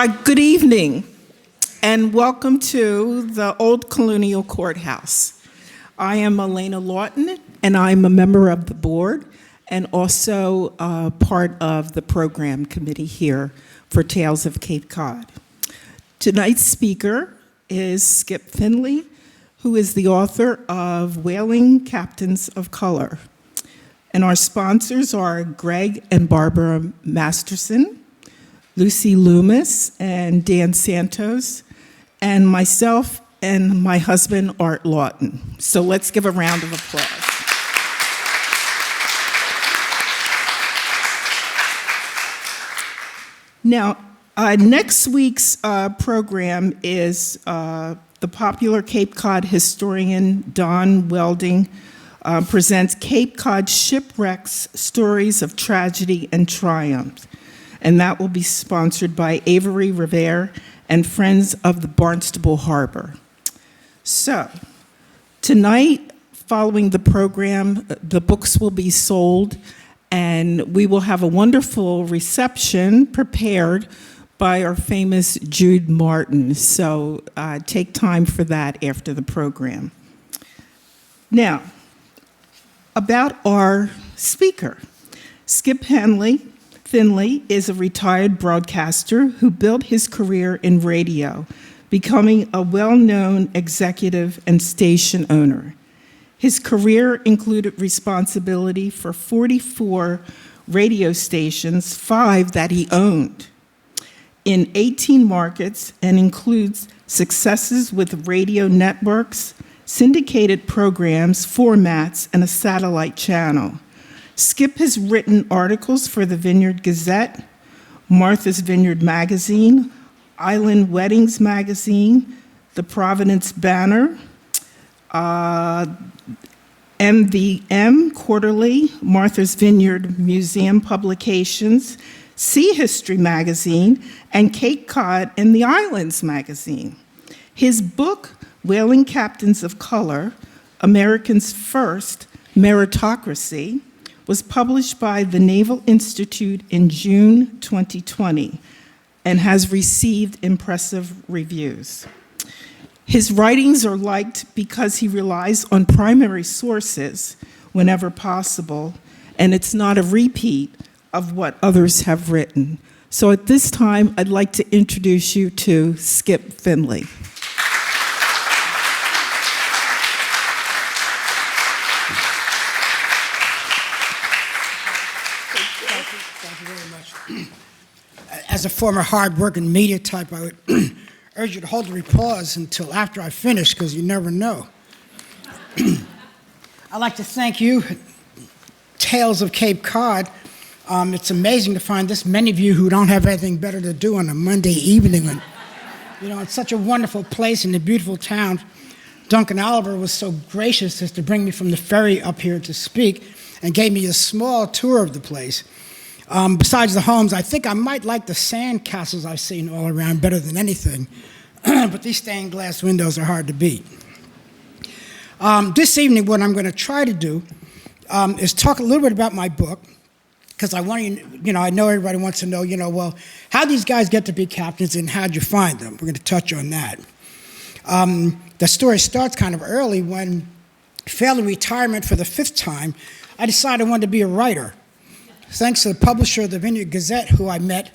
Good evening, and welcome to the Old Colonial Courthouse. I am Elena Lawton, and I'm a member of the board and also part of the program committee here for Tales of Cape Cod. Tonight's speaker is Skip Finley, who is the author of Whaling Captains of Color. And our sponsors are Greg and Barbara Masterson, Lucy Loomis and Dan Santos, and myself and my husband, Art Lawton. So let's give a round of applause. Now, next week's program is the popular Cape Cod historian Don Welding presents Cape Cod Shipwrecks, Stories of Tragedy and Triumph. And that will be sponsored by Avery Revere and Friends of the Barnstable Harbor. So, tonight, following the program, the books will be sold, and we will have a wonderful reception prepared by our famous Jude Martin. So, take time for that after the program. Now, about our speaker, Skip Finley is a retired broadcaster who built his career in radio, becoming a well-known executive and station owner. His career included responsibility for 44 radio stations, 5 that he owned, in 18 markets, and includes successes with radio networks, syndicated programs, formats, and a satellite channel. Skip has written articles for the Vineyard Gazette, Martha's Vineyard Magazine, Island Weddings Magazine, the Providence Banner, MVM Quarterly, Martha's Vineyard Museum Publications, Sea History Magazine, and Cape Cod and the Islands Magazine. His book, Whaling Captains of Color, America's First Meritocracy, was published by the Naval Institute in June 2020 and has received impressive reviews. His writings are liked because he relies on primary sources whenever possible, and it's not a repeat of what others have written. So at this time, I'd like to introduce you to Skip Finley. As a former hard-working media type, I would urge you to hold the applause until after I finish, because you never know. I'd like to thank you, Tales of Cape Cod. It's amazing to find this many of you who don't have anything better to do on a Monday evening. And, it's such a wonderful place in a beautiful town. Duncan Oliver was so gracious as to bring me from the ferry up here to speak and gave me a small tour of the place. Besides the homes, I think I might like the sand castles I've seen all around better than anything, but these stained glass windows are hard to beat. This evening, what I'm going to try to do is talk a little bit about my book, because I want I know everybody wants to know, well, how these guys get to be captains and how'd you find them? We're going to touch on that. The story starts kind of early when, failing retirement for the 5th time, I decided I wanted to be a writer. Thanks to the publisher of the Vineyard Gazette, who I met,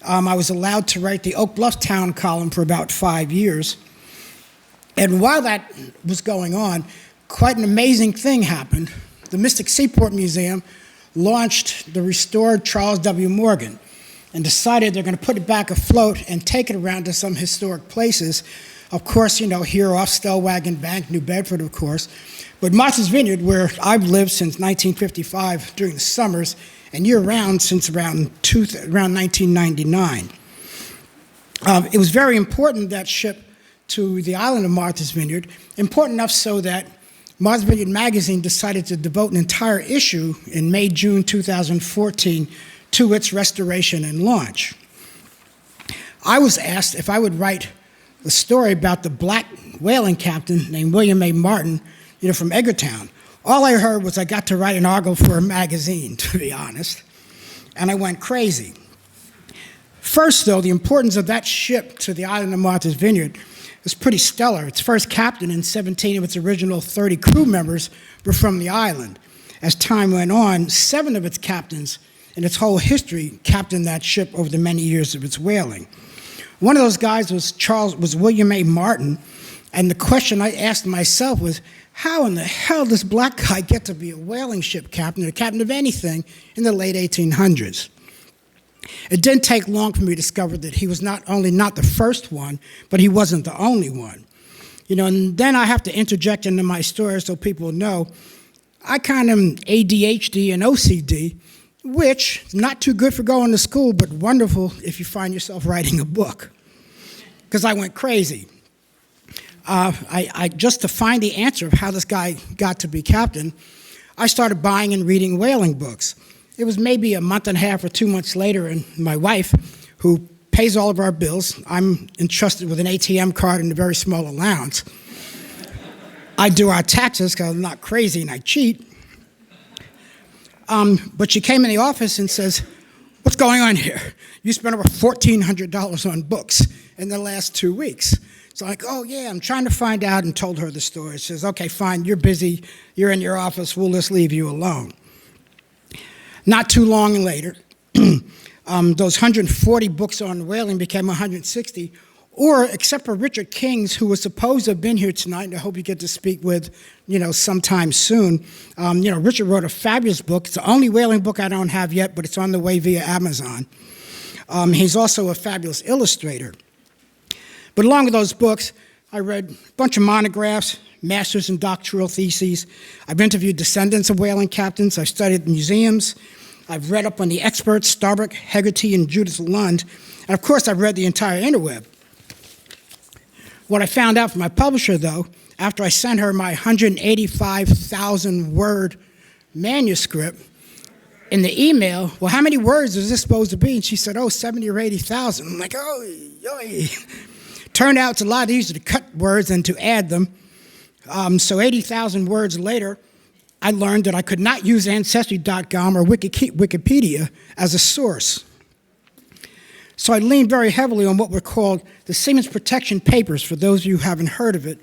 I was allowed to write the Oak Bluff Town column for about 5 years. And while that was going on, quite an amazing thing happened. The Mystic Seaport Museum launched the restored Charles W. Morgan and decided they're going to put it back afloat and take it around to some historic places. Of course, here off Stellwagen Bank, New Bedford, of course. But Martha's Vineyard, where I've lived since 1955 during the summers, and year-round since around 1999. It was very important, that ship, to the island of Martha's Vineyard, important enough so that Martha's Vineyard Magazine decided to devote an entire issue in May, June 2014 to its restoration and launch. I was asked if I would write a story about the black whaling captain named William A. Martin, from Edgartown. All I heard was I got to write an article for a magazine, to be honest, and I went crazy. First, though, the importance of that ship to the island of Martha's Vineyard was pretty stellar. Its first captain and 17 of its original 30 crew members were from the island. As time went on, 7 of its captains in its whole history captained that ship over the many years of its whaling. One of those guys was William A. Martin, and the question I asked myself was, how in the hell does black guy get to be a whaling ship captain or captain of anything in the late 1800s? It didn't take long for me to discover that he was not only not the first one, but he wasn't the only one. And then I have to interject into my story so people know I kind of am ADHD and OCD, which is not too good for going to school, but wonderful if you find yourself writing a book, because I went crazy. I just to find the answer of how this guy got to be captain, I started buying and reading whaling books. It was maybe a month and a half or 2 months later, and my wife, who pays all of our bills, I'm entrusted with an ATM card and a very small allowance. I do our taxes because I'm not crazy and I cheat. But she came in the office and says, "What's going on here? You spent over $1,400 on books in the last 2 weeks." So I'm like, "Oh yeah, I'm trying to find out," and told her the story. She says, "Okay, fine, you're busy, you're in your office, we'll just leave you alone." Not too long later, those 140 books on whaling became 160, or except for Richard King's, who was supposed to have been here tonight, and I hope you get to speak with, sometime soon. Richard wrote a fabulous book. It's the only whaling book I don't have yet, but it's on the way via Amazon. He's also a fabulous illustrator. But along with those books, I read a bunch of monographs, master's and doctoral theses. I've interviewed descendants of whaling captains. I've studied museums. I've read up on the experts, Starbuck, Hegarty, and Judith Lund. And of course, I've read the entire interweb. What I found out from my publisher, though, after I sent her my 185,000-word manuscript, in the email, "Well, how many words is this supposed to be?" And she said, 70 or 80,000. I'm like, oh, yoy. Turned out it's a lot easier to cut words than to add them. So 80,000 words later, I learned that I could not use Ancestry.com or Wikipedia as a source. So I leaned very heavily on what were called the Seamen's Protection Papers, for those of you who haven't heard of it.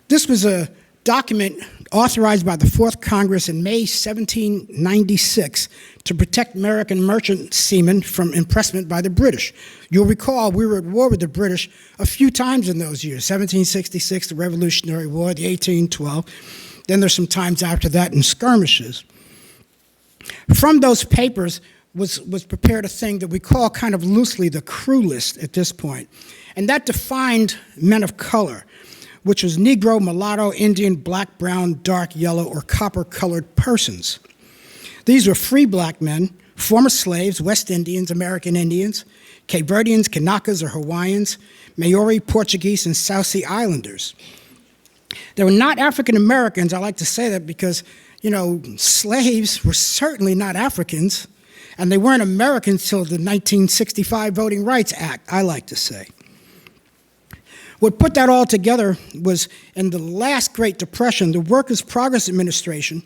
This was a document authorized by the 4th Congress in May 1796 to protect American merchant seamen from impressment by the British. You'll recall we were at war with the British a few times in those years, 1766, the Revolutionary War, the 1812. Then there's some times after that in skirmishes. From those papers was prepared a thing that we call kind of loosely the crew list at this point. And that defined men of color, which was Negro, mulatto, Indian, black, brown, dark, yellow, or copper-colored persons. These were free black men, former slaves, West Indians, American Indians, Cape Verdeans, Kanakas or Hawaiians, Maori, Portuguese, and South Sea Islanders. They were not African Americans. I like to say that because, slaves were certainly not Africans, and they weren't Americans till the 1965 Voting Rights Act, I like to say. What put that all together was in the last Great Depression, the Workers' Progress Administration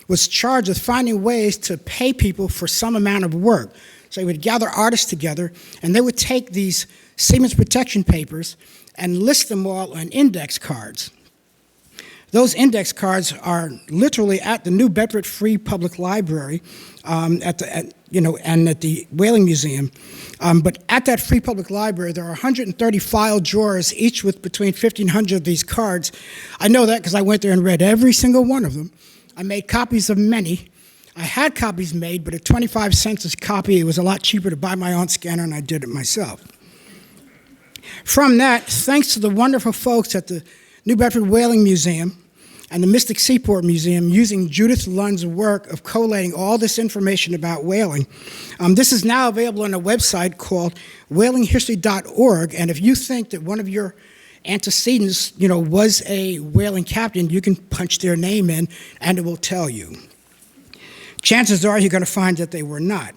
was charged with finding ways to pay people for some amount of work. So they would gather artists together, and they would take these Seamen's Protection Papers and list them all on index cards. Those index cards are literally at the New Bedford Free Public Library, and at the Whaling Museum. But at that Free Public Library, there are 130 file drawers, each with between 1,500 of these cards. I know that because I went there and read every single one of them. I made copies of many. I had copies made, but at 25 cents a copy, it was a lot cheaper to buy my own scanner, and I did it myself. From that, thanks to the wonderful folks at the New Bedford Whaling Museum and the Mystic Seaport Museum, using Judith Lund's work of collating all this information about whaling. This is now available on a website called whalinghistory.org, and if you think that one of your antecedents, was a whaling captain, you can punch their name in, and it will tell you. Chances are you're going to find that they were not.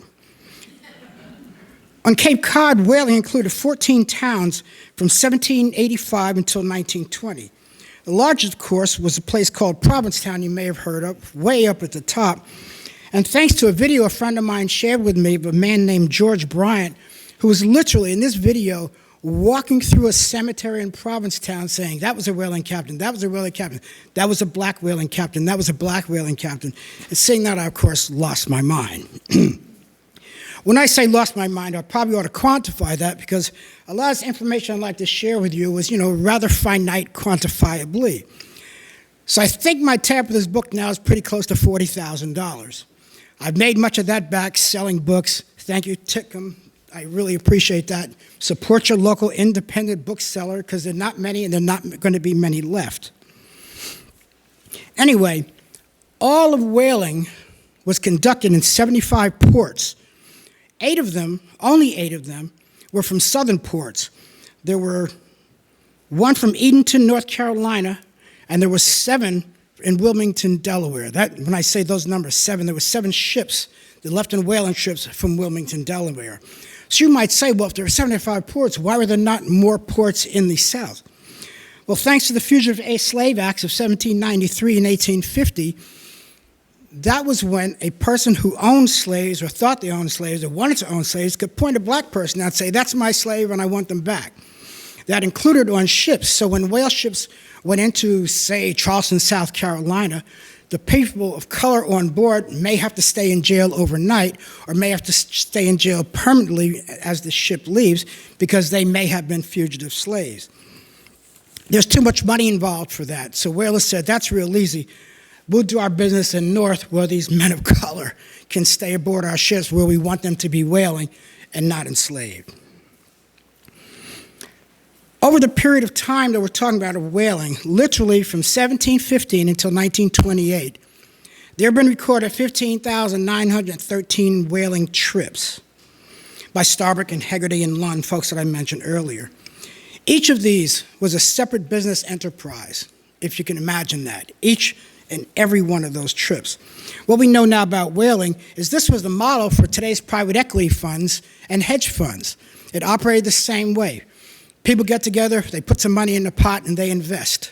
On Cape Cod, whaling included 14 towns from 1785 until 1920. The largest, of course, was a place called Provincetown, you may have heard of, way up at the top. And thanks to a video a friend of mine shared with me of a man named George Bryant, who was literally, in this video, walking through a cemetery in Provincetown saying, that was a whaling captain, that was a whaling captain, that was a black whaling captain, that was a black whaling captain. And seeing that, I, of course, lost my mind. When I say lost my mind, I probably ought to quantify that because a lot of this information I'd like to share with you was, rather finite quantifiably. So I think my tab for this book now is pretty close to $40,000. I've made much of that back selling books. Thank you, Titcomb. I really appreciate that. Support your local independent bookseller because there are not many and there are not going to be many left. Anyway, all of whaling was conducted in 75 ports. Only eight of them, were from southern ports. There were one from Edenton, North Carolina, and there were 7 in Wilmington, Delaware. When I say those numbers, 7, there were 7 ships that left in whaling ships from Wilmington, Delaware. So you might say, well, if there were 75 ports, why were there not more ports in the South? Well, thanks to the Fugitive Slave Acts of 1793 and 1850, that was when a person who owned slaves or thought they owned slaves or wanted to own slaves could point a black person out and say, that's my slave and I want them back. That included on ships. So when whale ships went into, say, Charleston, South Carolina, the people of color on board may have to stay in jail overnight or may have to stay in jail permanently as the ship leaves because they may have been fugitive slaves. There's too much money involved for that. So whalers said, that's real easy. We'll do our business in North where these men of color can stay aboard our ships where we want them to be whaling and not enslaved. Over the period of time that we're talking about of whaling, literally from 1715 until 1928, there have been recorded 15,913 whaling trips by Starbuck and Hegarty and Lund, folks that I mentioned earlier. Each of these was a separate business enterprise, if you can imagine that. Each and every one of those trips. What we know now about whaling is this was the model for today's private equity funds and hedge funds. It operated the same way. People get together, they put some money in the pot, and they invest.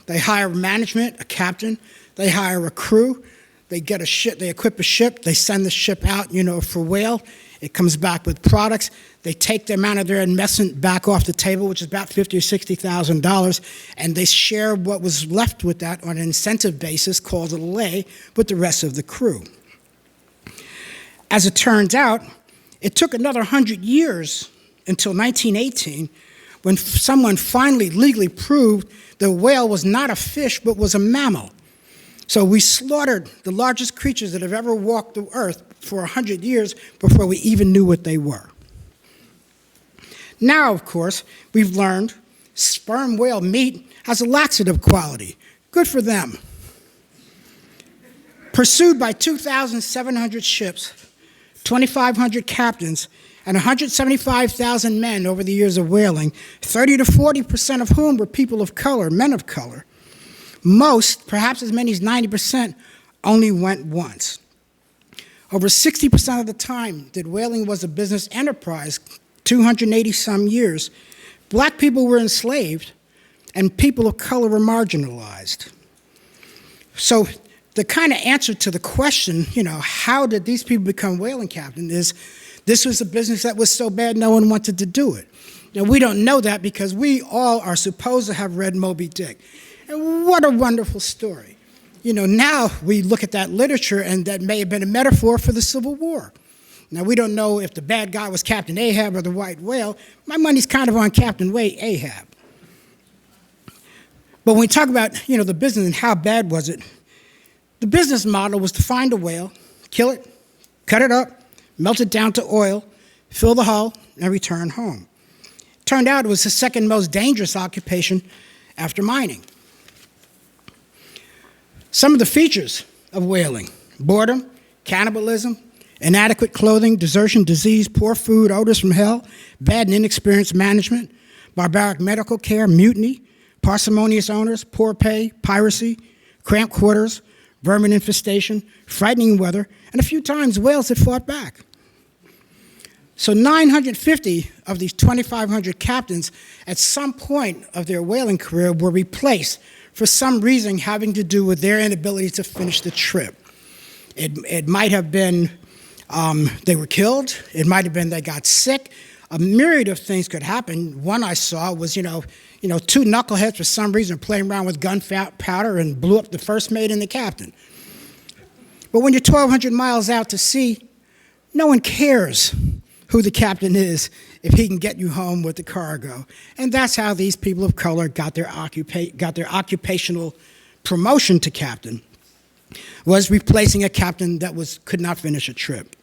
They hire management, a captain. They hire a crew. They get a ship, they equip a ship. They send the ship out, for whale. It comes back with products. They take the amount of their investment back off the table, which is about $50,000 or $60,000, and they share what was left with that on an incentive basis called a lay with the rest of the crew. As it turns out, it took another 100 years until 1918 when someone finally legally proved the whale was not a fish but was a mammal. So we slaughtered the largest creatures that have ever walked the earth for 100 years before we even knew what they were. Now, of course, we've learned sperm whale meat has a laxative quality. Good for them. Pursued by 2,700 ships, 2,500 captains, and 175,000 men over the years of whaling, 30 to 40% of whom were people of color, men of color. Most, perhaps as many as 90%, only went once. Over 60% of the time that whaling was a business enterprise, 280-some years, black people were enslaved and people of color were marginalized. So the kind of answer to the question, how did these people become whaling captains is this was a business that was so bad no one wanted to do it. Now, we don't know that because we all are supposed to have read Moby Dick. And what a wonderful story. Now we look at that literature and that may have been a metaphor for the Civil War. Now, we don't know if the bad guy was Captain Ahab or the white whale. My money's kind of on Captain Ahab. But when we talk about, the business and how bad was it, the business model was to find a whale, kill it, cut it up, melt it down to oil, fill the hull, and return home. Turned out it was the second most dangerous occupation after mining. Some of the features of whaling: boredom, cannibalism, inadequate clothing, desertion, disease, poor food, odors from hell, bad and inexperienced management, barbaric medical care, mutiny, parsimonious owners, poor pay, piracy, cramped quarters, vermin infestation, frightening weather, and a few times whales that fought back. So 950 of these 2,500 captains at some point of their whaling career were replaced for some reason having to do with their inability to finish the trip. It might have been they were killed. It might have been they got sick. a myriad of things could happen. One I saw was, two knuckleheads for some reason playing around with gunpowder and blew up the first mate and the captain. But when you're 1,200 miles out to sea, no one cares who the captain is if he can get you home with the cargo. And that's how these people of color got their occupational promotion to captain, was replacing a captain that could not finish a trip.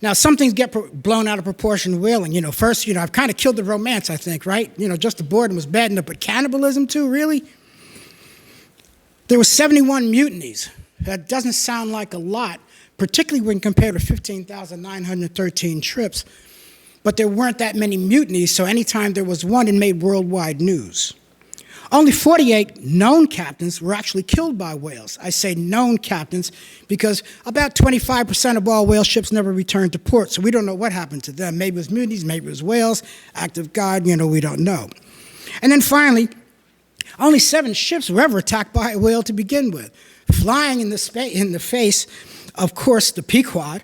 Now, some things get blown out of proportion in whaling. First, I've kind of killed the romance, I think, right? Just the boredom was bad enough, but cannibalism too, really? There were 71 mutinies. That doesn't sound like a lot, particularly when compared to 15,913 trips. But there weren't that many mutinies, so anytime there was one, it made worldwide news. Only 48 known captains were actually killed by whales. I say known captains because about 25% of all whale ships never returned to port, so we don't know what happened to them. Maybe it was mutinies, maybe it was whales, act of God, we don't know. And then finally, only 7 ships were ever attacked by a whale to begin with. Flying in the face, of course, the Pequod,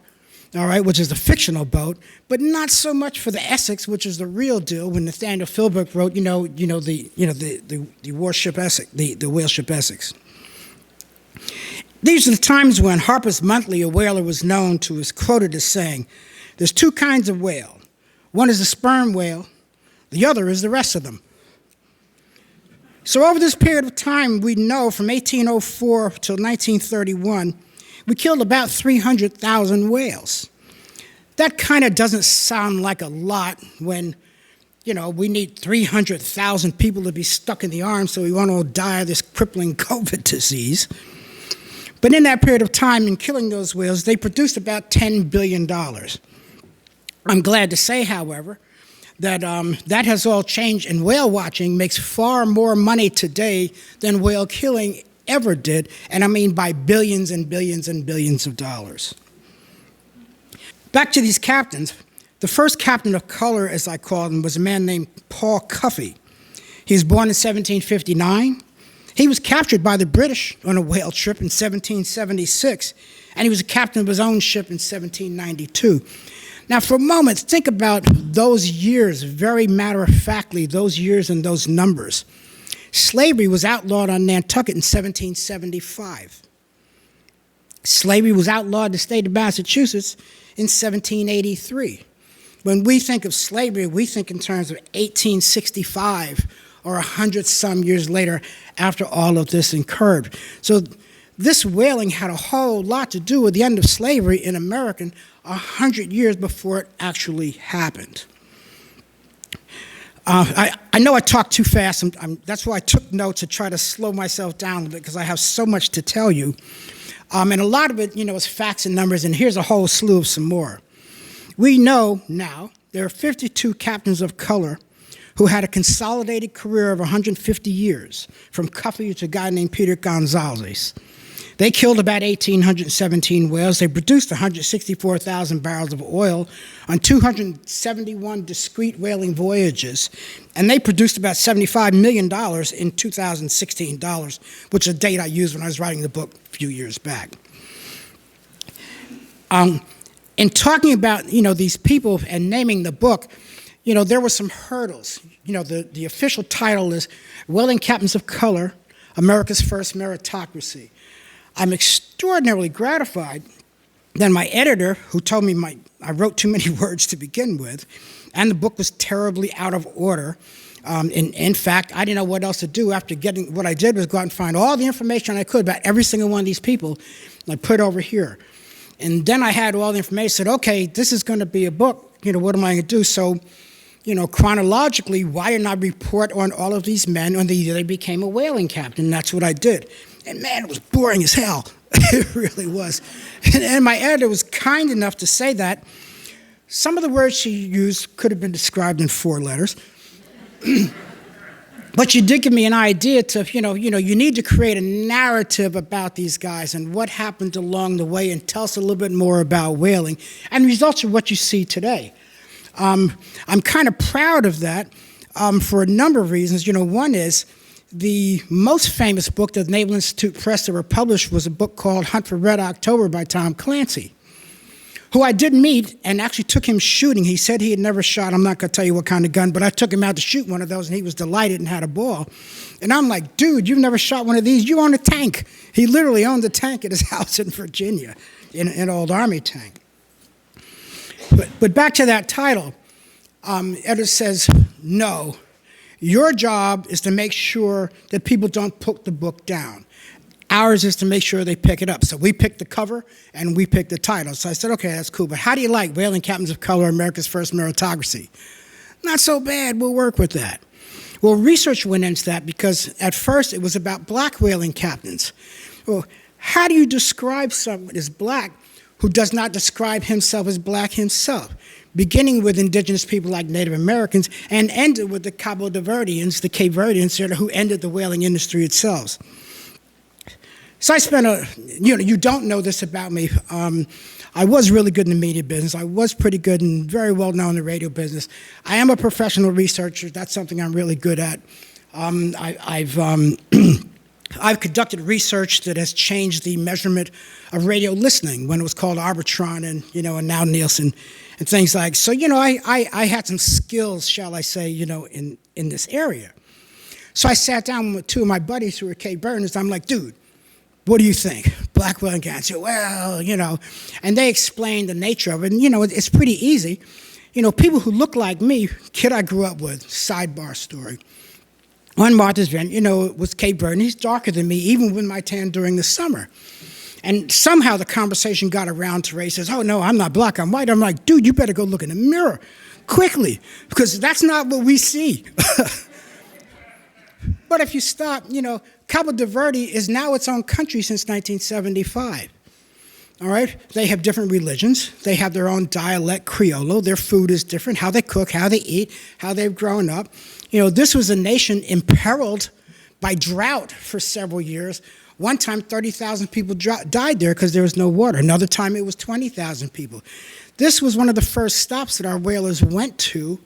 all right, which is the fictional boat, but not so much for the Essex, which is the real deal. When Nathaniel Philbrick wrote, the warship Essex, the whale ship Essex. These are the times when Harper's Monthly, a whaler, was quoted as saying, "There's 2 kinds of whale. One is the sperm whale, the other is the rest of them." So over this period of time, we know from 1804 till 1931, we killed about 300,000 whales. That kind of doesn't sound like a lot when, we need 300,000 people to be stuck in the arms so we won't all die of this crippling COVID disease. But in that period of time, in killing those whales, they produced about $10 billion. I'm glad to say, however, that that has all changed, and whale watching makes far more money today than whale killing ever did, and I mean by billions and billions and billions of dollars. Back to these captains. The first captain of color, as I call him, was a man named Paul Cuffey. He was born in 1759. He was captured by the British on a whale trip in 1776, and he was a captain of his own ship in 1792. Now, for a moment, think about those years, very matter-of-factly, those years and those numbers. Slavery was outlawed on Nantucket in 1775. Slavery was outlawed in the state of Massachusetts in 1783. When we think of slavery, we think in terms of 1865 or 100-some years later after all of this occurred. So this whaling had a whole lot to do with the end of slavery in America 100 years before it actually happened. I know I talk too fast. That's why I took notes to try to slow myself down a little bit, because I have so much to tell you. And a lot of it, is facts and numbers, and here's a whole slew of some more. We know now there are 52 captains of color who had a consolidated career of 150 years, from Cuffey to a guy named Peter Gonzalez. They killed about 1,817 whales. They produced 164,000 barrels of oil on 271 discrete whaling voyages. And they produced about $75 million in 2016 dollars, which is a date I used when I was writing the book a few years back. In talking about, these people and naming the book, there were some hurdles. The official title is Whaling Captains of Color, America's First Meritocracy. I'm extraordinarily gratified that my editor, who told me I wrote too many words to begin with, and the book was terribly out of order. In fact, I didn't know what else to do after getting, what I did was go out and find all the information I could about every single one of these people, and I put it over here. And then I had all the information, said, okay, this is going to be a book, what am I going to do? So, chronologically, why didn't I report on all of these men on the year they became a whaling captain? And that's what I did. And man, it was boring as hell. It really was. And my editor was kind enough to say that some of the words she used could have been described in 4 letters. But she did give me an idea to, you need to create a narrative about these guys and what happened along the way, and tell us a little bit more about whaling. And the results are what you see today. I'm kind of proud of that for a number of reasons. One is, the most famous book that the Naval Institute Press ever published was a book called Hunt for Red October by Tom Clancy. who I did meet and actually took him shooting. He said he had never shot. I'm not going to tell you what kind of gun, but I took him out to shoot one of those, and he was delighted and had a ball. And I'm like, dude, you've never shot one of these? You own a tank. He literally owned a tank at his house in Virginia, an old Army tank. But back to that title, editor says, no, your job is to make sure that people don't put the book down. Ours is to make sure they pick it up. So we picked the cover and we picked the title. So I said, okay, that's cool. But how do you like Whaling Captains of Color, America's First Meritocracy? Not so bad. We'll work with that. Well, research went into that because at first it was about black whaling captains. Well, how do you describe someone as black who does not describe himself as black himself? Beginning with indigenous people like Native Americans and ended with the Cabo de Verdeans, the Cape Verdeans, who ended the whaling industry itself. So I spent you don't know this about me. I was really good in the media business. I was pretty good and very well known in the radio business. I am a professional researcher. That's something I'm really good at. I've conducted research that has changed the measurement of radio listening when it was called Arbitron and now Nielsen and things like. So I had some skills, shall I say, in this area. So I sat down with two of my buddies who were Cape Verdeans. I'm like, dude, what do you think? Black whaling captains. Well, and they explained the nature of it. And, it's pretty easy. People who look like me, kid I grew up with, sidebar story. On Martha's Vineyard, was Cape Verde. He's darker than me, even with my tan during the summer. And somehow the conversation got around to Ray. He says, oh, no, I'm not black, I'm white. I'm like, dude, you better go look in the mirror quickly, because that's not what we see. But if you stop, Cabo de Verde is now its own country since 1975. All right? They have different religions. They have their own dialect, Criollo. Their food is different, how they cook, how they eat, how they've grown up. This was a nation imperiled by drought for several years. One time, 30,000 people died there because there was no water. Another time, it was 20,000 people. This was one of the first stops that our whalers went to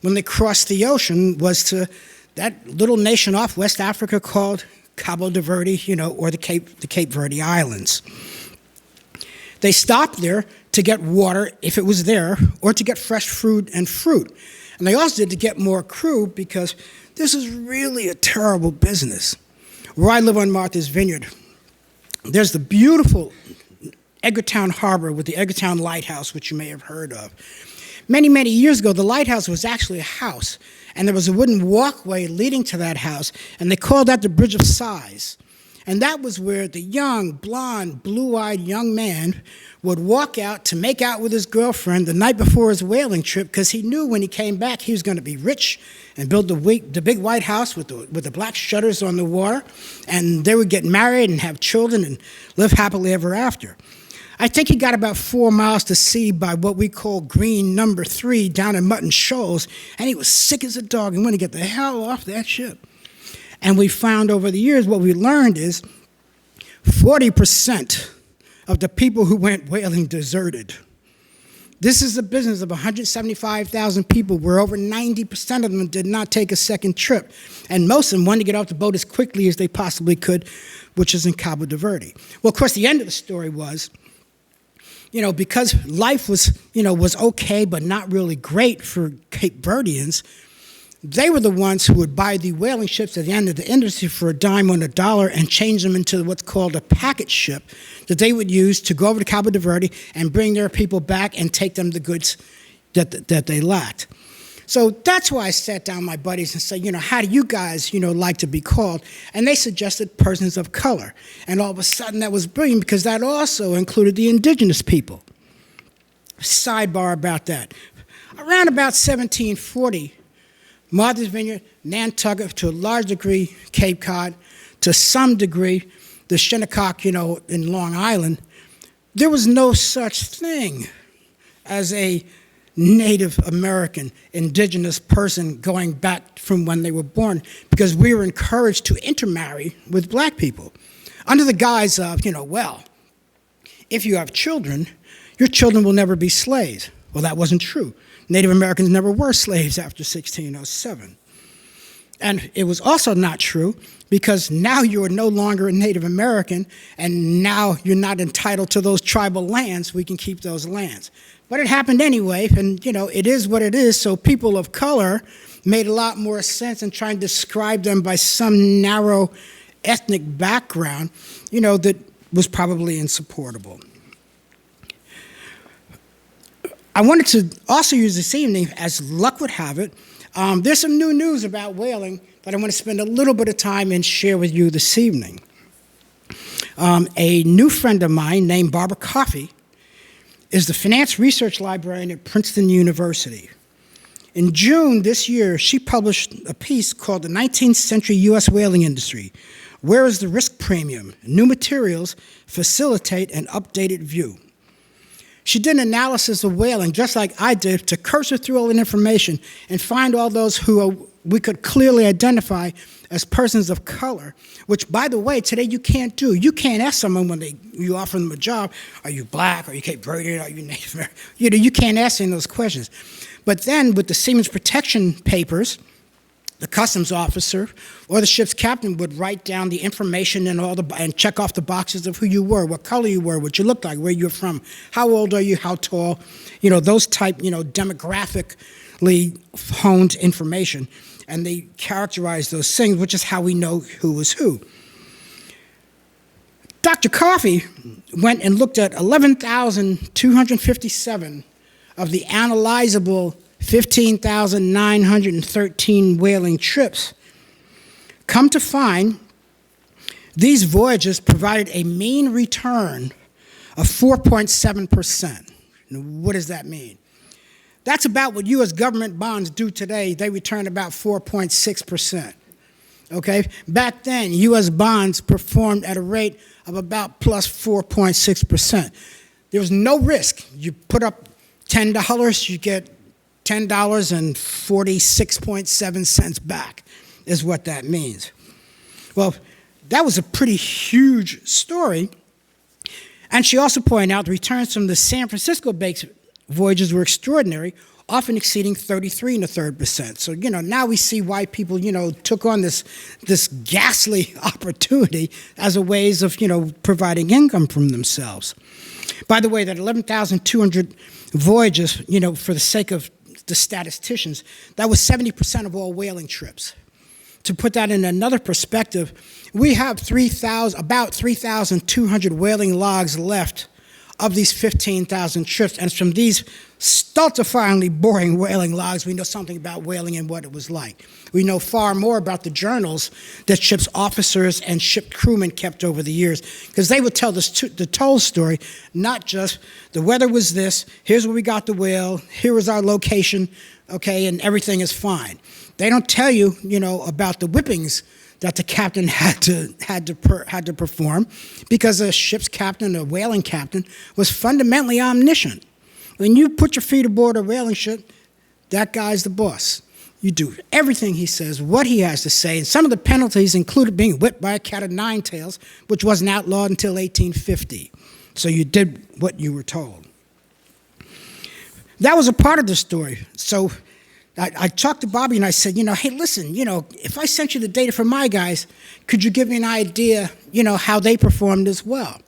when they crossed the ocean, was to that little nation off West Africa called Cabo de Verde, or the Cape Verde Islands. They stopped there to get water, if it was there, or to get fresh fruit and fruit. And they also did to get more crew, because this is really a terrible business. Where I live on Martha's Vineyard, there's the beautiful Edgartown Harbor with the Edgartown Lighthouse, which you may have heard of. Many, many years ago, the lighthouse was actually a house, and there was a wooden walkway leading to that house, and they called that the Bridge of Sighs. And that was where the young, blonde, blue-eyed young man would walk out to make out with his girlfriend the night before his whaling trip, because he knew when he came back he was going to be rich and build the big white house with the black shutters on the water, and they would get married and have children and live happily ever after. I think he got about 4 miles to sea by what we call Green Number 3 down in Mutton Shoals, and he was sick as a dog and wanted to get the hell off that ship. And we found over the years, what we learned is 40% of the people who went whaling deserted. This is a business of 175,000 people where over 90% of them did not take a second trip. And most of them wanted to get off the boat as quickly as they possibly could, which is in Cabo de Verde. Well, of course, the end of the story was, because life was okay but not really great for Cape Verdeans, they were the ones who would buy the whaling ships at the end of the industry for a dime on a dollar and change them into what's called a packet ship that they would use to go over to Cabo de Verde and bring their people back and take them the goods that they lacked. So that's why I sat down with my buddies and said, how do you guys, like to be called? And they suggested persons of color. And all of a sudden that was brilliant, because that also included the indigenous people. Sidebar about that. Around about 1740, Martha's Vineyard, Nantucket, to a large degree, Cape Cod, to some degree, the Shinnecock, in Long Island, there was no such thing as a Native American, indigenous person going back from when they were born, because we were encouraged to intermarry with black people under the guise of, if you have children, your children will never be slaves. Well, that wasn't true. Native Americans never were slaves after 1607. And it was also not true because now you are no longer a Native American, and now you're not entitled to those tribal lands. We can keep those lands. But it happened anyway, and it is what it is. So people of color made a lot more sense in trying to describe them by some narrow ethnic background, that was probably insupportable. I wanted to also use this evening, as luck would have it, there's some new news about whaling that I want to spend a little bit of time and share with you this evening. A new friend of mine named Barbara Coffey is the finance research librarian at Princeton University. In June this year, she published a piece called The 19th Century U.S. Whaling Industry. Where is the risk premium? New materials facilitate an updated view. She did an analysis of whaling, just like I did, to cursor through all the information and find all those who we could clearly identify as persons of color, which, by the way, today you can't do. You can't ask someone when you offer them a job, are you black, are you Cape Verdean, are you Native American? You can't ask any of those questions. But then with the Seamen's Protection Papers, the customs officer or the ship's captain would write down the information and check off the boxes of who you were, what color you were, what you looked like, where you're from, how old are you, how tall, those type, demographically honed information. And they characterize those things, which is how we know who was who. Dr. Coffey went and looked at 11,257 of the analyzable 15,913 whaling trips. Come to find, these voyages provided a mean return of 4.7%. What does that mean? That's about what U.S. government bonds do today. They return about 4.6%. Okay? Back then, U.S. bonds performed at a rate of about plus 4.6%. There was no risk. You put up $10, you get $10.46.7 back is what that means. Well, that was a pretty huge story. And she also pointed out the returns from the San Francisco-based voyages were extraordinary, often exceeding 33 1/3%. So, now we see why people, took on this ghastly opportunity as a ways of, providing income from themselves. By the way, that 11,200 voyages, for the sake of the statisticians, that was 70% of all whaling trips. To put that in another perspective, we have about 3,200 whaling logs left of these 15,000 trips. And from these stultifyingly boring whaling logs, we know something about whaling and what it was like. We know far more about the journals that ship's officers and ship crewmen kept over the years, because they would tell the told story, not just the weather was this, here's where we got the whale, here was our location, okay, and everything is fine. They don't tell you, about the whippings that the captain had to perform, because a ship's captain, a whaling captain, was fundamentally omniscient. When you put your feet aboard a whaling ship, that guy's the boss. You do everything he says, what he has to say, and some of the penalties included being whipped by a cat of nine tails, which wasn't outlawed until 1850. So you did what you were told. That was a part of the story. So I talked to Bobby and I said, hey, listen, if I sent you the data from my guys, could you give me an idea, how they performed as well?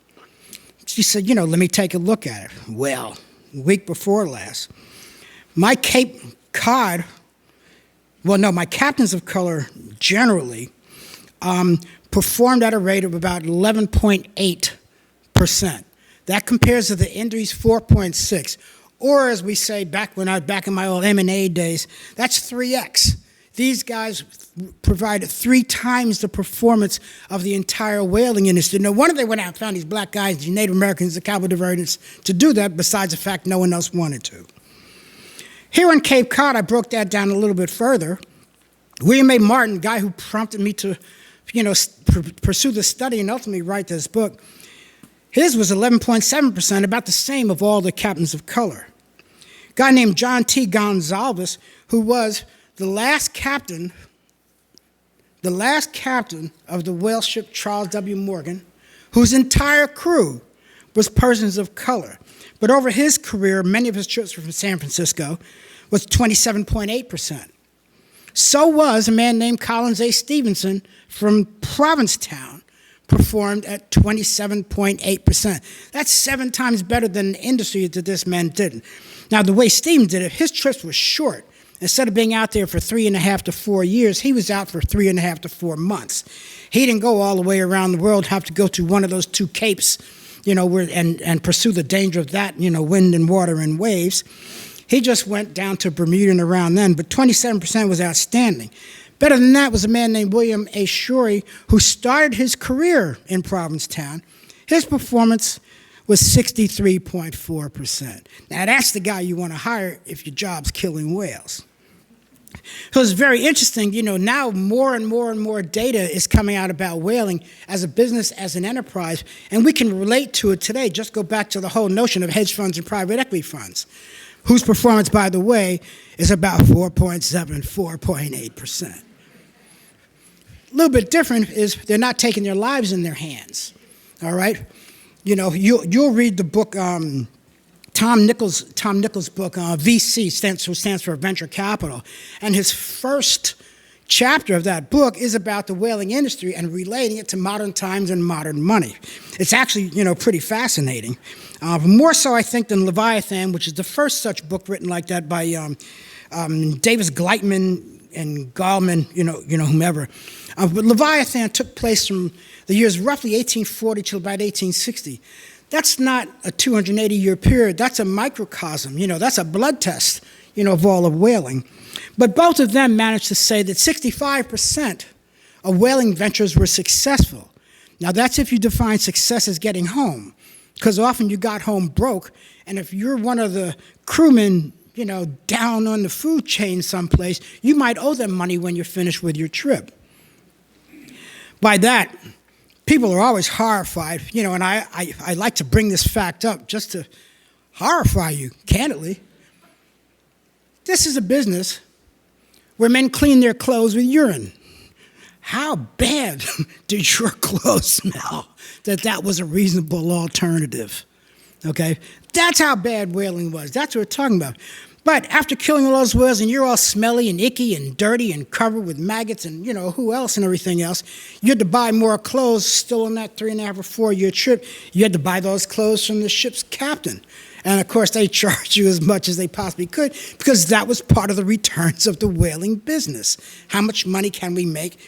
She said, let me take a look at it. Well, week before last, my Cape Cod, my captains of color generally performed at a rate of about 11.8%. That compares to the industry's 4.6%. Or as we say back in my old M&A days, that's 3x. These guys provided 3 times the performance of the entire whaling industry. No wonder they went out and found these black guys, these Native Americans, the Cabo de Verdes, to do that, besides the fact no one else wanted to. Here on Cape Cod, I broke that down a little bit further. William A. Martin, the guy who prompted me to pursue the study and ultimately write this book, his was 11.7%, about the same of all the captains of color. A guy named John T. Gonzalez, who was the last captain of the whale ship Charles W. Morgan, whose entire crew was persons of color. But over his career, many of his trips were from San Francisco, was 27.8%. So was a man named Collins A. Stevenson from Provincetown, performed at 27.8%. That's 7 times better than the industry that this man did. Now, the way Stevens did it, his trips were short. Instead of being out there for 3.5 to 4 years, he was out for 3.5 to 4 months. He didn't go all the way around the world, have to go to one of those 2 capes, and pursue the danger of that, wind and water and waves. He just went down to Bermuda and around then, but 27% was outstanding. Better than that was a man named William A. Shorey, who started his career in Provincetown. His performance was 63.4%. Now, that's the guy you want to hire if your job's killing whales. So it's very interesting, now more and more and more data is coming out about whaling as a business, as an enterprise, and we can relate to it today. Just go back to the whole notion of hedge funds and private equity funds, whose performance, by the way, is about 4.7, 4.8%. A little bit different is they're not taking their lives in their hands, all right? You'll read the book, Tom Nichols' book, VC, stands for Venture Capital, and his first chapter of that book is about the whaling industry and relating it to modern times and modern money. It's actually, pretty fascinating. More so, I think, than Leviathan, which is the first such book written like that by Davis Gleitman and Gallman, whomever. But Leviathan took place from the years roughly 1840 till about 1860. That's not a 280-year period. That's a microcosm. That's a blood test, of all of whaling. But both of them managed to say that 65% of whaling ventures were successful. Now, that's if you define success as getting home, because often you got home broke, and if you're one of the crewmen, down on the food chain someplace, you might owe them money when you're finished with your trip. By that, people are always horrified, and I like to bring this fact up just to horrify you, candidly. This is a business where men clean their clothes with urine. How bad did your clothes smell that was a reasonable alternative? Okay? That's how bad whaling was. That's what we're talking about. But after killing all those whales and you're all smelly and icky and dirty and covered with maggots and, who else and everything else, you had to buy more clothes still on that 3.5 or 4 year trip. You had to buy those clothes from the ship's captain. And, of course, they charged you as much as they possibly could because that was part of the returns of the whaling business. How much money can we make,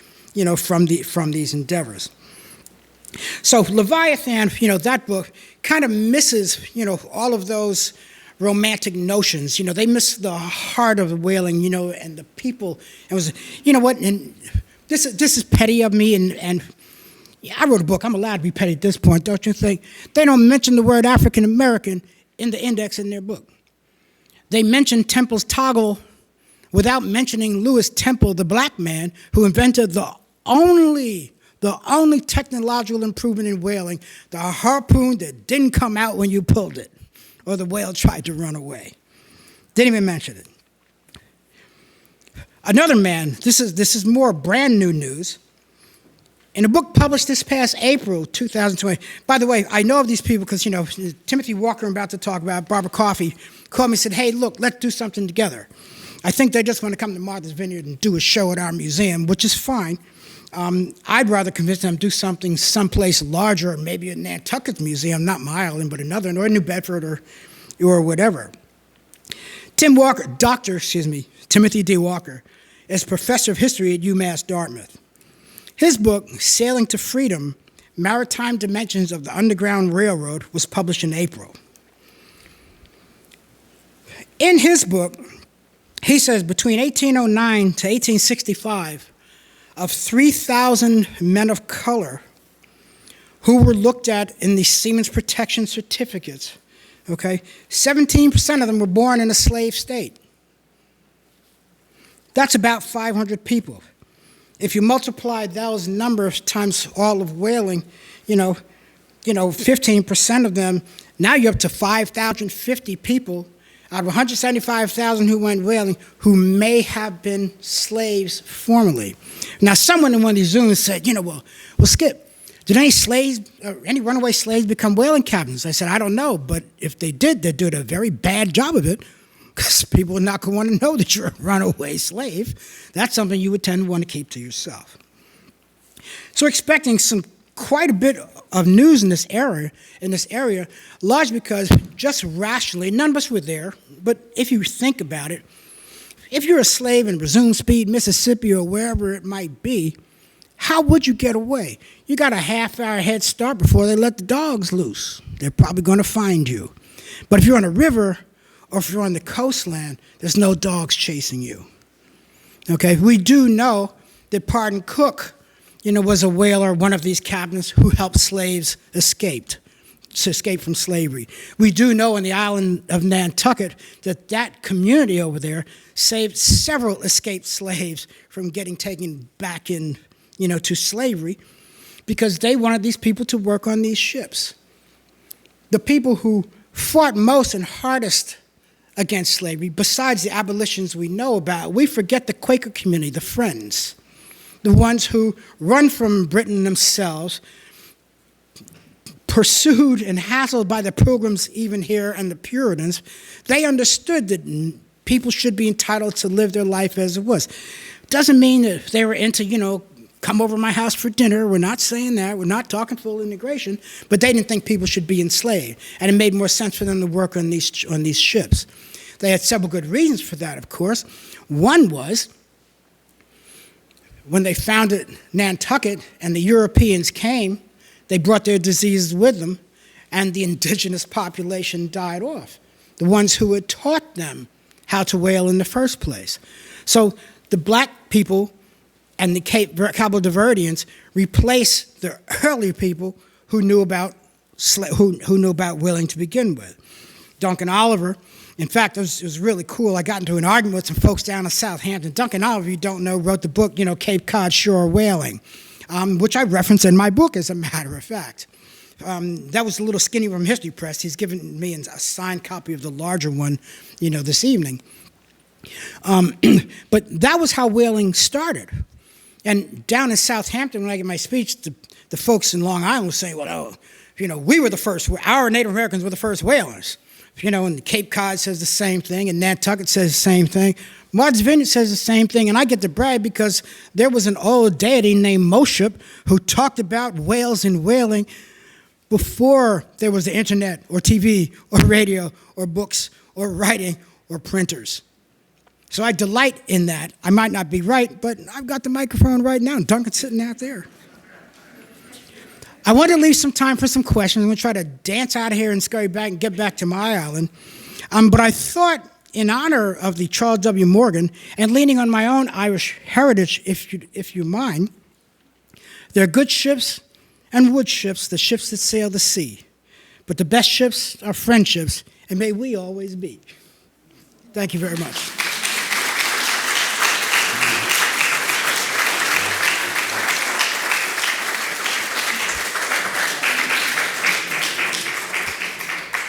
from these endeavors? So Leviathan, that book kind of misses, all of those romantic notions. They miss the heart of the whaling, and the people. It was, and this is petty of me, and I wrote a book. I'm allowed to be petty at this point, don't you think? They don't mention the word African American in the index in their book. They mention Temple's toggle without mentioning Lewis Temple, the black man who invented the only technological improvement in whaling, the harpoon that didn't come out when you pulled it, or the whale tried to run away. Didn't even mention it. Another man, this is more brand new news. In a book published this past April 2020, by the way, I know of these people because, Timothy Walker I'm about to talk about, Barbara Coffey, called me and said, hey, look, let's do something together. I think they just want to come to Martha's Vineyard and do a show at our museum, which is fine. I'd rather convince them to do something someplace larger, maybe at Nantucket Museum, not my island, but another, or New Bedford or whatever. Timothy D. Walker, is professor of history at UMass Dartmouth. His book, Sailing to Freedom, Maritime Dimensions of the Underground Railroad, was published in April. In his book, he says between 1809 to 1865, of 3,000 men of color who were looked at in the Seamen's Protection Certificates, 17% of them were born in a slave state. That's about 500 people. If you multiply those numbers times all of whaling, 15% of them, now you're up to 5,050 people out of 175,000 who went whaling who may have been slaves formerly. Now, someone in one of these Zooms said, well, Skip, did any slaves, any runaway slaves become whaling captains? I said, I don't know, but if they did, they did a very bad job of it. because people are not going to want to know that you're a runaway slave. That's something you would tend to want to keep to yourself. So expecting quite a bit of news in this area, largely because just rationally, none of us were there, but if you think about it, if you're a slave in Resume Speed, Mississippi, or wherever it might be, how would you get away? You got a half-hour head start before they let the dogs loose. They're probably going to find you. But if you're on a river or if you're on the coastland, there's no dogs chasing you. Okay, we do know that Pardon Cook, was a whaler, one of these captains who helped slaves escape from slavery. We do know on the island of Nantucket that community over there saved several escaped slaves from getting taken back in, to slavery, because they wanted these people to work on these ships. The people who fought most and hardest against slavery, besides the abolitionists we know about, we forget the Quaker community, the Friends, the ones who run from Britain themselves, pursued and hassled by the Pilgrims even here and the Puritans. They understood that people should be entitled to live their life as it was. Doesn't mean that they were into, come over my house for dinner. We're not saying that. We're not talking full integration. But they didn't think people should be enslaved. And it made more sense for them to work on these ships. They had several good reasons for that, of course. One was, when they founded Nantucket and the Europeans came, they brought their diseases with them, and the indigenous population died off, the ones who had taught them how to whale in the first place. So the black people and the Cabo de Verdeans replaced the earlier people who knew about whaling to begin with. Duncan Oliver, in fact, it was really cool. I got into an argument with some folks down in Southampton. Duncan Oliver, you don't know, wrote the book, Cape Cod Shore Whaling, which I reference in my book, as a matter of fact. That was a little skinny from History Press. He's given me a signed copy of the larger one, this evening. But that was how whaling started. And down in Southampton, when I gave my speech, the folks in Long Island were saying, well, we were the first, our Native Americans were the first whalers. And the Cape Cod says the same thing, and Nantucket says the same thing. Martha's Vineyard says the same thing, and I get to brag because there was an old deity named Moshep who talked about whales and whaling before there was the internet or TV or radio or books or writing or printers. So I delight in that. I might not be right, but I've got the microphone right now, and Duncan's sitting out there. I want to leave some time for some questions. I'm going to try to dance out of here and scurry back and get back to my island. But I thought, in honor of the Charles W. Morgan, and leaning on my own Irish heritage, if you mind, there are good ships and wood ships, the ships that sail the sea. But the best ships are friendships, and may we always be. Thank you very much.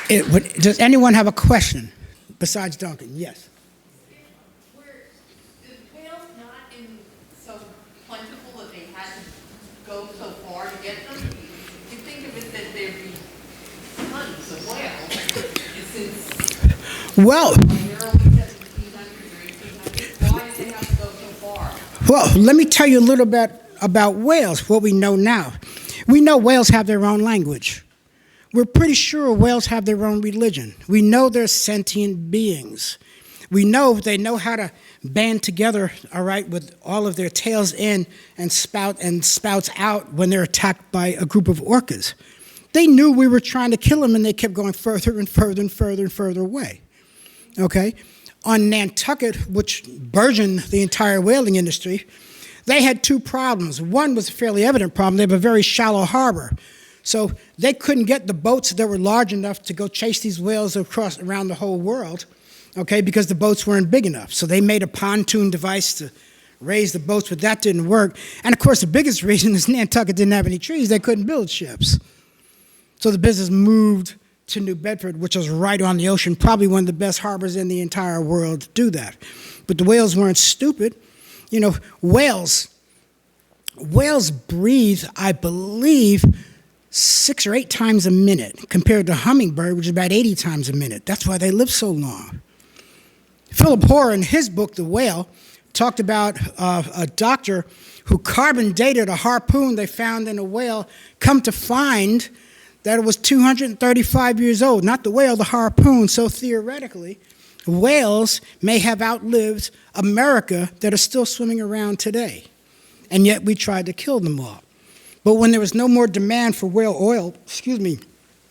Does anyone have a question besides Duncan? Yes. Is whales not so plentiful that they had to go so far to get them? You think of it that there'd be tons of whales since Well, the early 1700s or 1800s. Why did they have to go so far? Well, let me tell you a little bit about whales, what we know now. We know whales have their own language. We're pretty sure whales have their own religion. We know they're sentient beings. We know they know how to band together, all right, with all of their tails in and spouts out when they're attacked by a group of orcas. They knew we were trying to kill them, and they kept going further and further and further and further away. Okay? On Nantucket, which burgeoned the entire whaling industry, they had two problems. One was a fairly evident problem. They have a very shallow harbor. So they couldn't get the boats that were large enough to go chase these whales around the whole world, okay, because the boats weren't big enough. So they made a pontoon device to raise the boats, but that didn't work. And of course, the biggest reason is Nantucket didn't have any trees. They couldn't build ships. So the business moved to New Bedford, which was right on the ocean, probably one of the best harbors in the entire world to do that. But the whales weren't stupid. Whales breathe, I believe, 6 or 8 times a minute compared to hummingbird, which is about 80 times a minute. That's why they live so long. Philip Hoare, in his book, The Whale, talked about a doctor who carbon dated a harpoon they found in a whale, come to find that it was 235 years old. Not the whale, the harpoon. So theoretically, whales may have outlived America that are still swimming around today. And yet we tried to kill them all. But when there was no more demand for whale oil,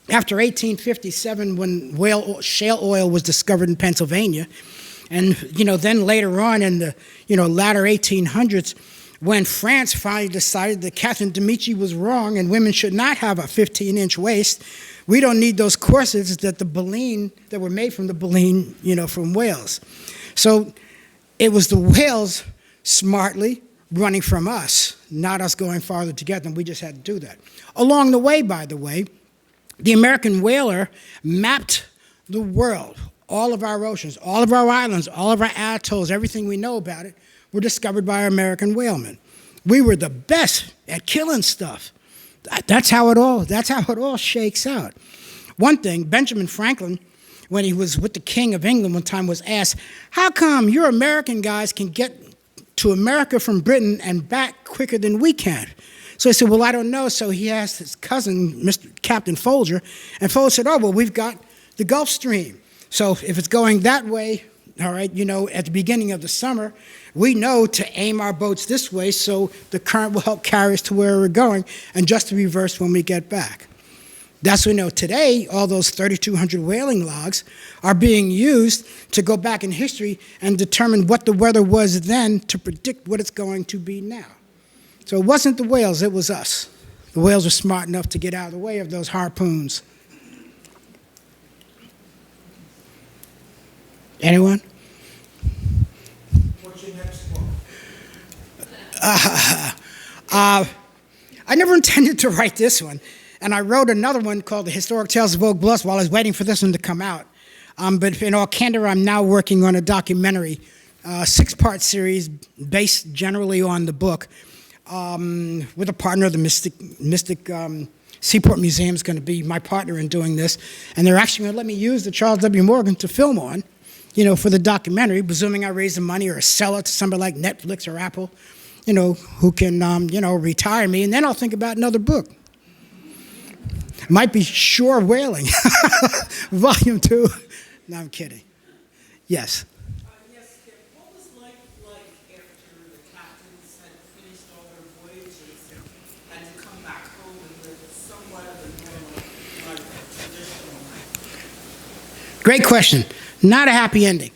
after 1857, when shale oil was discovered in Pennsylvania, and then later on in the latter 1800s, when France finally decided that Catherine de Medici was wrong and women should not have a 15-inch waist, we don't need those corsets that were made from the baleen, from whales. So it was the whales smartly running from us, not us going farther to get them. We just had to do that. Along the way, by the way, the American whaler mapped the world. All of our oceans, all of our islands, all of our atolls, everything we know about it, were discovered by American whalemen. We were the best at killing stuff. That's how it all shakes out. One thing, Benjamin Franklin, when he was with the King of England one time, was asked, how come your American guys can get to America from Britain and back quicker than we can? So he said, well, I don't know. So he asked his cousin, Mr. Captain Folger, and Folger said, oh, well, we've got the Gulf Stream. So if it's going that way, all right, at the beginning of the summer, we know to aim our boats this way so the current will help carry us to where we're going, and just to reverse when we get back. That's what we know. Today, all those 3,200 whaling logs are being used to go back in history and determine what the weather was then to predict what it's going to be now. So it wasn't the whales, it was us. The whales were smart enough to get out of the way of those harpoons. Anyone? What's your next book? I never intended to write this one, and I wrote another one called The Historic Tales of Oak Bluffs while I was waiting for this one to come out. But in all candor, I'm now working on a documentary, 6-part series based generally on the book, with a partner. The Mystic Seaport Museum is going to be my partner in doing this, and they're actually going to let me use the Charles W. Morgan to film on, for the documentary, presuming I raise the money or sell it to somebody like Netflix or Apple, who can, retire me, and then I'll think about another book. Might be Shore Whaling, Volume 2. No, I'm kidding. Yes. Yes, Skip. What was life like after the captains had finished all their voyages and to come back home and live somewhat of a normal life, traditional life? Great question. Not a happy ending.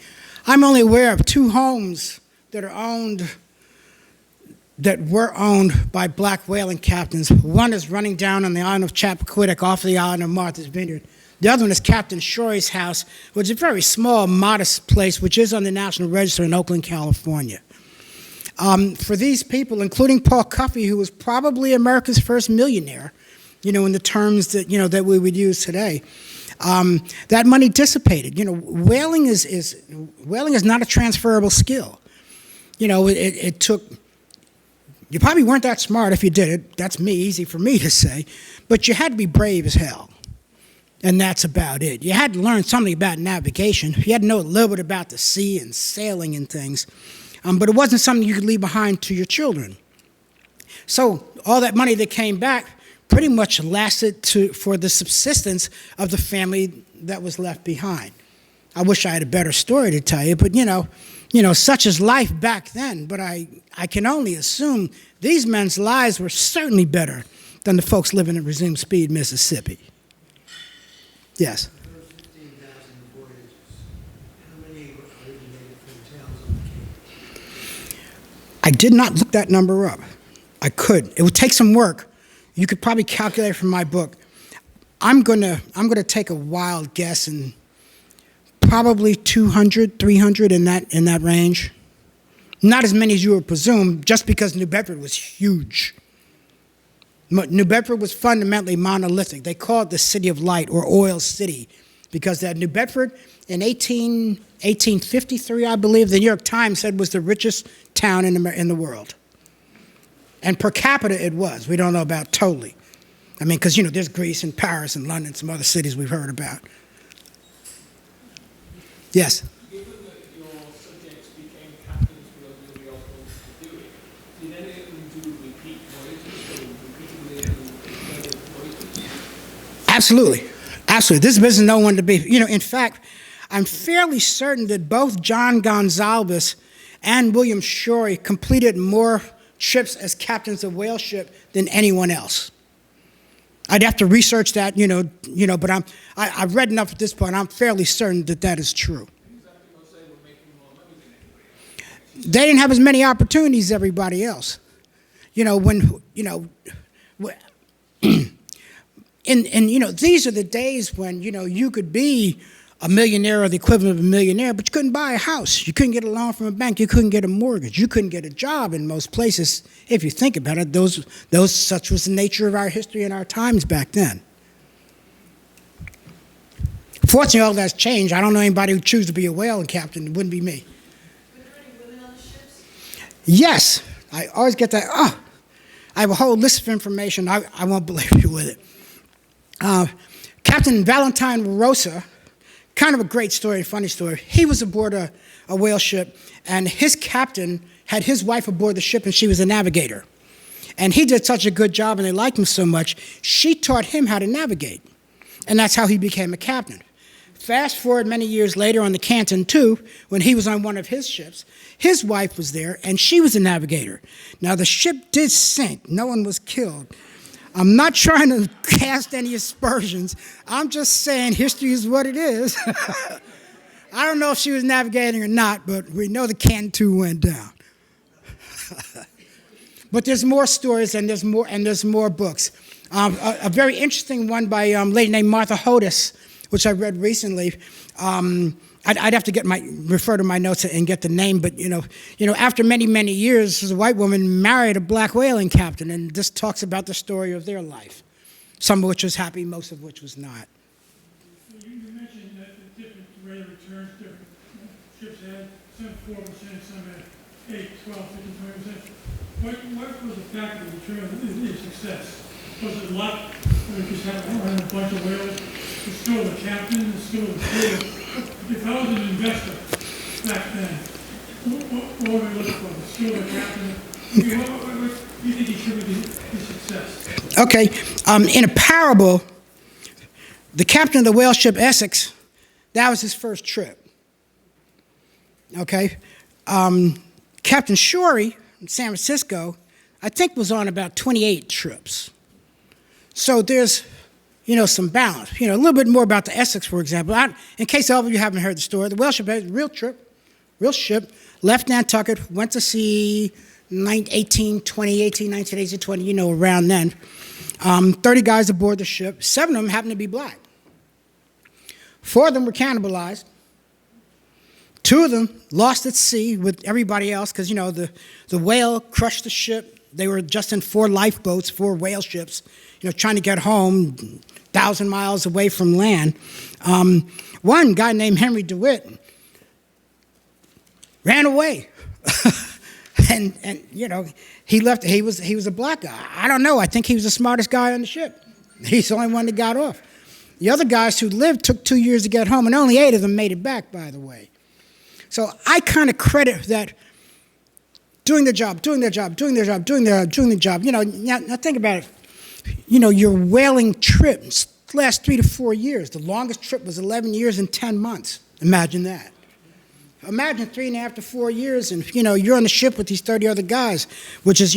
I'm only aware of 2 homes that were owned by black whaling captains. One is running down on the island of Chappaquiddick off the island of Martha's Vineyard. The other one is Captain Shorey's house, which is a very small, modest place, which is on the National Register in Oakland, California. For these people, including Paul Cuffey, who was probably America's first millionaire, in the terms that we would use today, that money dissipated. Whaling is not a transferable skill. It took. You probably weren't that smart if you did it. That's easy for me to say. But you had to be brave as hell. And that's about it. You had to learn something about navigation. You had to know a little bit about the sea and sailing and things. But it wasn't something you could leave behind to your children. So all that money that came back pretty much lasted for the subsistence of the family that was left behind. I wish I had a better story to tell you, but such is life back then. But I can only assume these men's lives were certainly better than the folks living in Resume Speed, Mississippi. Yes? There were 15,000 voyages. How many originated from towns on the Cape? I did not look that number up. I could. It would take some work. You could probably calculate from my book. I'm gonna take a wild guess and probably 200, 300 in that range. Not as many as you would presume, just because New Bedford was huge. New Bedford was fundamentally monolithic. They called it the City of Light, or Oil City, because that New Bedford in 1853, I believe, the New York Times said was the richest town in the world. And per capita it was. We don't know about totally. Because, there's Greece and Paris and London, some other cities we've heard about. Yes? Given that your Absolutely. Absolutely. This business is no one to be. In fact, I'm fairly certain that both John Gonsalves and William Shorey completed more trips as captains of whale ship than anyone else. I'd have to research that, but I've read enough at this point. I'm fairly certain that that is true. They didn't have as many opportunities as everybody else. These are the days when, you could be a millionaire or the equivalent of a millionaire, but you couldn't buy a house. You couldn't get a loan from a bank. You couldn't get a mortgage. You couldn't get a job in most places. If you think about it, such was the nature of our history and our times back then. Fortunately, all that's changed. I don't know anybody who chooses to be a whaling captain. It wouldn't be me. Were there any women on the ships? Yes. I always get that. I have a whole list of information. I won't belabor you with it. Captain Valentine Rosa, kind of a great story, funny story. He was aboard a whale ship, and his captain had his wife aboard the ship, and she was a navigator. And he did such a good job, and they liked him so much, she taught him how to navigate. And that's how he became a captain. Fast forward many years later on the Canton II, when he was on one of his ships, his wife was there, and she was a navigator. Now, the ship did sink. No one was killed. I'm not trying to cast any aspersions. I'm just saying history is what it is. I don't know if she was navigating or not, but we know the Canton II went down. But there's more stories, and there's more books. A very interesting one by a lady named Martha Hodis, which I read recently. I'd have to refer to my notes and get the name, but after many, many years, a white woman married a black whaling captain, and this talks about the story of their life, some of which was happy, most of which was not. You mentioned that the different rate of returns, different ships had, some 4%, some had 8, 12, 15, 20%. What was the factor of return in success? Was it luck? Or just have a bunch of whales? The skill of the captain, the skill of the crew? If I was an investor back then, what would we look for? The skill of the captain? What do you think he should be success? Okay, in a parable, the captain of the whale ship Essex, that was his first trip. Okay, Captain Shorey in San Francisco, I think was on about 28 trips. So there's, some balance. A little bit more about the Essex, for example. In case all of you haven't heard the story, the whale ship had a real ship, left Nantucket, went to sea 1920, around then. 30 guys aboard the ship. 7 of them happened to be black. 4 of them were cannibalized. 2 of them lost at sea with everybody else because, the whale crushed the ship. They were just in 4 lifeboats, 4 whale ships, trying to get home 1,000 miles away from land. One guy named Henry DeWitt ran away. and he left. He was a black guy. I don't know. I think he was the smartest guy on the ship. He's the only one that got off. The other guys who lived took 2 years to get home, and only 8 of them made it back, by the way. So I kind of credit that doing their job. Now think about it. Your whaling trips last 3 to 4 years. The longest trip was 11 years and 10 months. Imagine that. Imagine 3.5 to 4 years, and you're on the ship with these 30 other guys, which is,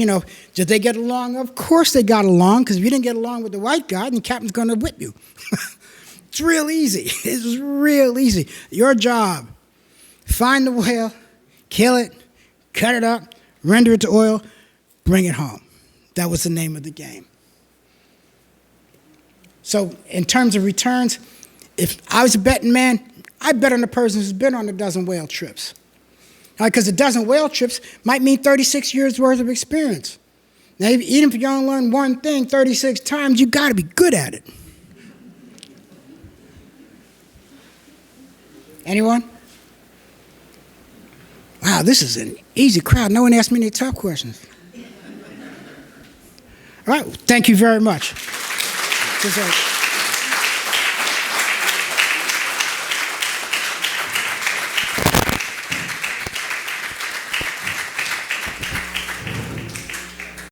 did they get along? Of course they got along, because if you didn't get along with the white guy, then the captain's going to whip you. It's real easy. It was real easy. Your job: find the whale, kill it, cut it up, render it to oil, bring it home. That was the name of the game. So in terms of returns, if I was a betting man, I'd bet on the person who's been on a dozen whale trips. Because a dozen whale trips might mean 36 years worth of experience. Now, even if you only learn one thing 36 times, you got to be good at it. Anyone? Wow, this is an easy crowd. No one asked me any tough questions. All right, thank you very much.